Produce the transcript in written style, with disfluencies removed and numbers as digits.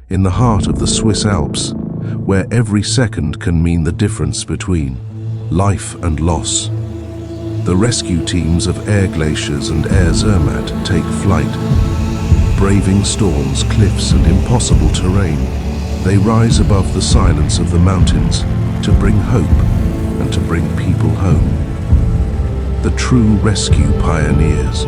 in the heart of the Swiss Alps, where every second can mean the difference between life and loss. The rescue teams of Air-Glaciers and Air Zermatt take flight. Braving storms, cliffs, and impossible terrain, they rise above the silence of the mountains to bring hope and to bring people home. The true rescue pioneers.